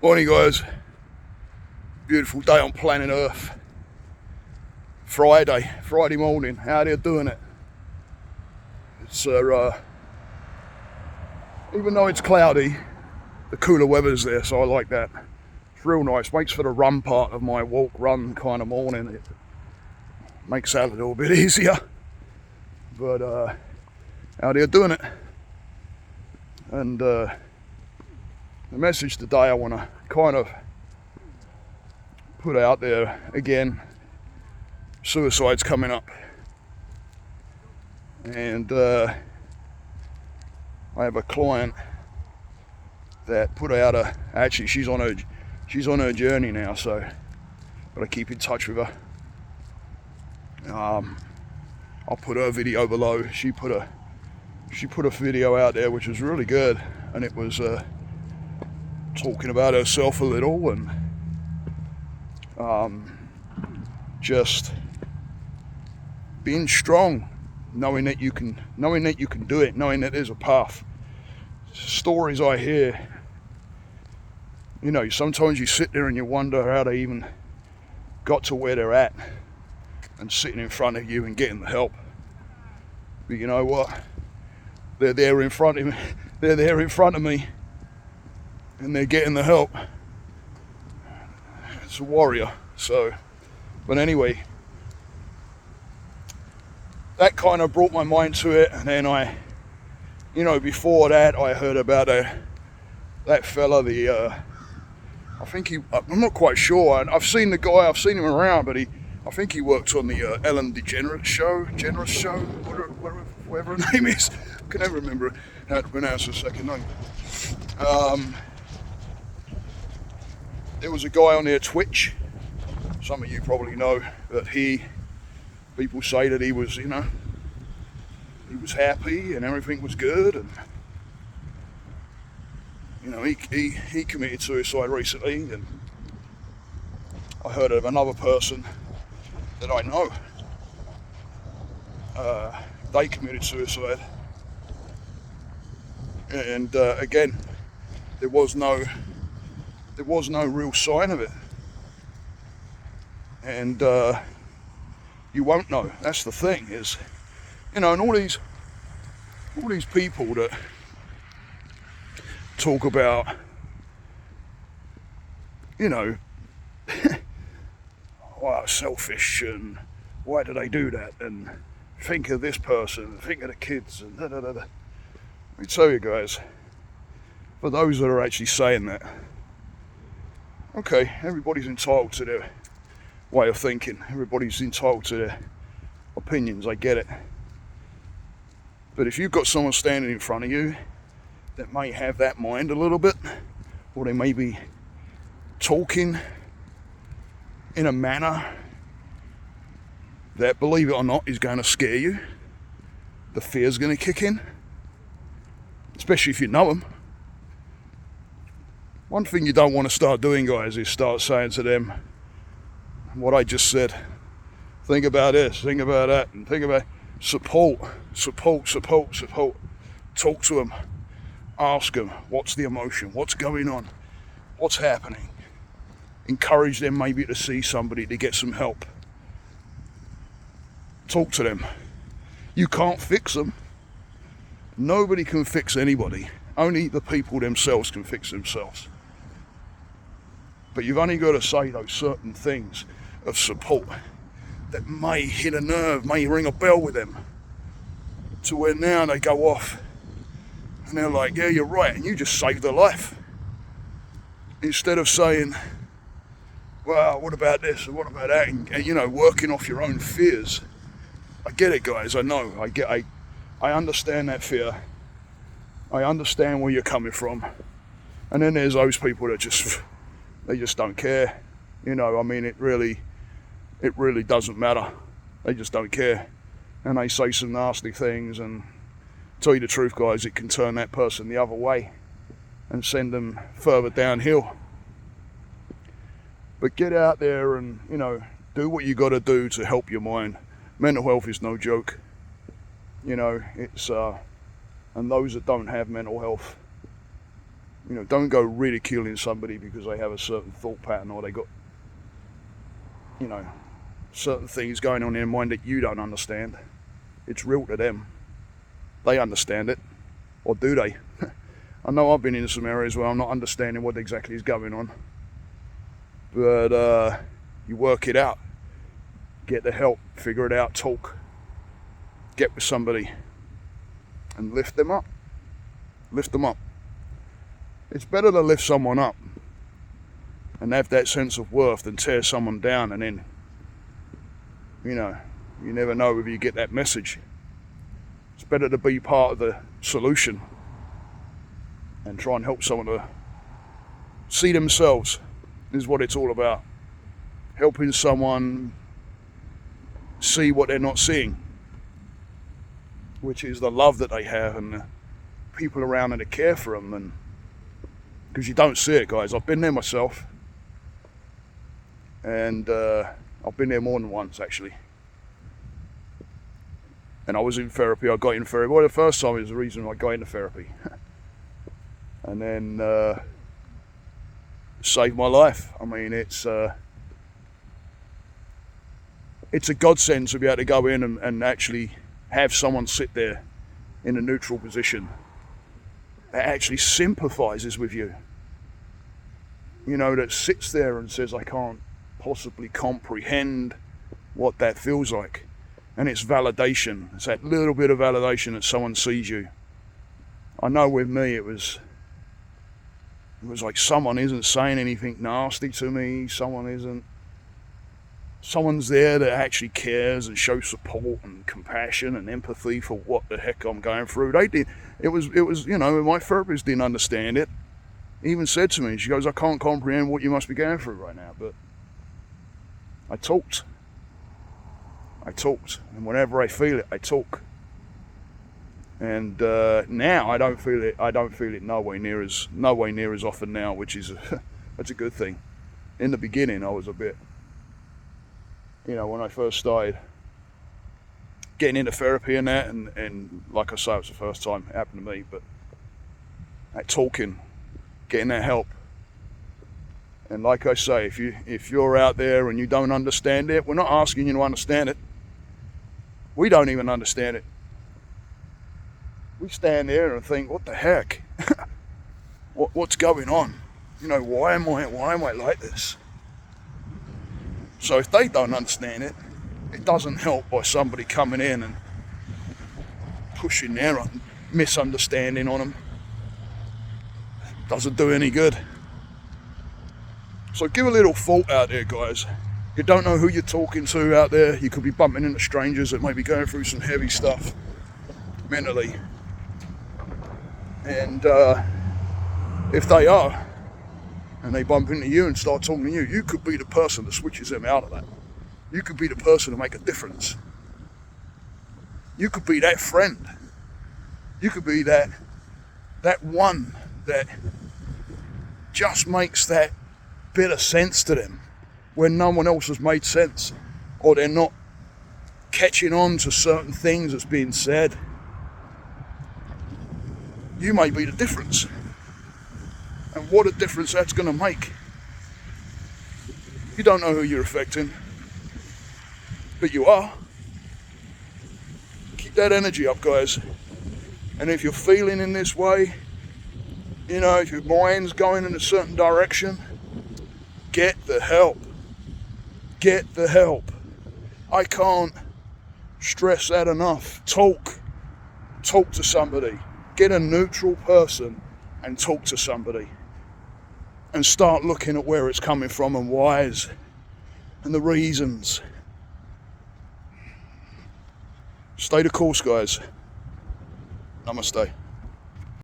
Morning guys, beautiful day on planet Earth. Friday morning, out here doing it. It's even though it's cloudy, the cooler weather's there, so I like that. It's real nice, makes for the run part of my walk-run kind of morning. It makes that a little bit easier, but out here doing it. And the message today I want to kind of put out there again, suicide's coming up, and I have a client that put out actually she's on her journey now, so gotta keep in touch with her. I'll put her video below. She put a video out there which was really good, and it was talking about herself a little, and just being strong, knowing that you can do it, knowing that there's a path. Stories I hear, sometimes you sit there and you wonder how they even got to where they're at and sitting in front of you and getting the help. But you know what? They're there in front of me. They're there in front of me, and they're getting the help. It's a warrior. So, but anyway, that kind of brought my mind to it, and then before that I heard about that fella, I'm not quite sure, I've seen the guy, I've seen him around, but I think he worked on the Ellen DeGeneres show, whatever her name is. I can never remember how to pronounce her second name. There was a guy on there, Twitch. Some of you probably know that people say that he was, he was happy and everything was good, and he committed suicide recently. And I heard of another person that I know, they committed suicide, and again, there was no real sign of it, and you won't know. That's the thing, is and all these people that talk about selfish, and why do they do that, and think of this person, think of the kids, and da da da da. Let me tell you guys, for those that are actually saying that, okay, everybody's entitled to their way of thinking, everybody's entitled to their opinions, I get it. But if you've got someone standing in front of you that may have that mind a little bit, or they may be talking in a manner that, believe it or not, is going to scare you, the fear's going to kick in, especially if you know them. One thing you don't want to start doing, guys, is start saying to them what I just said. Think about this, think about that, and think about support. Talk to them. Ask them, what's the emotion? What's going on? What's happening? Encourage them maybe to see somebody to get some help. Talk to them. You can't fix them. Nobody can fix anybody. Only the people themselves can fix themselves. But you've only got to say those certain things of support that may hit a nerve, may ring a bell with them, to where now they go off and they're like, yeah, you're right, and you just saved their life. Instead of saying, well, what about this and what about that, and working off your own fears. I get it, guys, I know, I understand that fear. I understand where you're coming from. And then there's those people that they just don't care. It really doesn't matter. They just don't care. And they say some nasty things, and tell you the truth, guys, it can turn that person the other way and send them further downhill. But get out there and, do what you got to do to help your mind. Mental health is no joke. It's and those that don't have mental health, You know, don't go ridiculing somebody because they have a certain thought pattern or they got, you know, certain things going on in their mind that you don't understand. It's real to them. They understand it. Or do they? I know I've been in some areas where I'm not understanding what exactly is going on. But you work it out. Get the help. Figure it out. Talk. Get with somebody. And lift them up. Lift them up. It's better to lift someone up and have that sense of worth than tear someone down and then, you know, you never know if you get that message. It's better to be part of the solution and try and help someone to see themselves, is what it's all about. Helping someone see what they're not seeing, which is the love that they have and the people around them that care for them. And because you don't see it, guys. I've been there myself, and I've been there more than once, actually. And I was in therapy. I got in therapy. Well, the first time was the reason I got into therapy, and then saved my life. I mean, it's a godsend to be able to go in and actually have someone sit there in a neutral position that actually sympathises with you. You know, that sits there and says, I can't possibly comprehend what that feels like. And it's validation. It's that little bit of validation that someone sees you. I know with me it was like someone isn't saying anything nasty to me. Someone's there that actually cares and shows support and compassion and empathy for what the heck I'm going through. It was, you know, my therapist didn't understand it. He even said to me, she goes, I can't comprehend what you must be going through right now. But I talked. And whenever I feel it, I talk. And now I don't feel it nowhere near as often now, which is that's a good thing. In the beginning, I was a bit, you know, when I first started getting into therapy and that, and like I say, it was the first time it happened to me, but that talking, getting that help. And like I say, if you're out there and you don't understand it, we're not asking you to understand it. We don't even understand it. We stand there and think, what the heck? What's going on? You know, why am I like this? So if they don't understand it, it doesn't help by somebody coming in and pushing their misunderstanding on them. It doesn't do any good. So give a little thought out there, guys. You don't know who you're talking to out there. You could be bumping into strangers that may be going through some heavy stuff mentally. And if they are, and they bump into you and start talking to you, you could be the person that switches them out of that. You could be the person to make a difference. You could be that friend. You could be that one that just makes that bit of sense to them when no one else has made sense, or they're not catching on to certain things that's being said. You may be the difference. And what a difference that's going to make. You don't know who you're affecting, but you are. Keep that energy up, guys. And if you're feeling in this way, you know, if your mind's going in a certain direction, get the help. Get the help. I can't stress that enough. Talk to somebody. Get a neutral person and talk to somebody. And start looking at where it's coming from and whys and the reasons. Stay the course, guys. Namaste.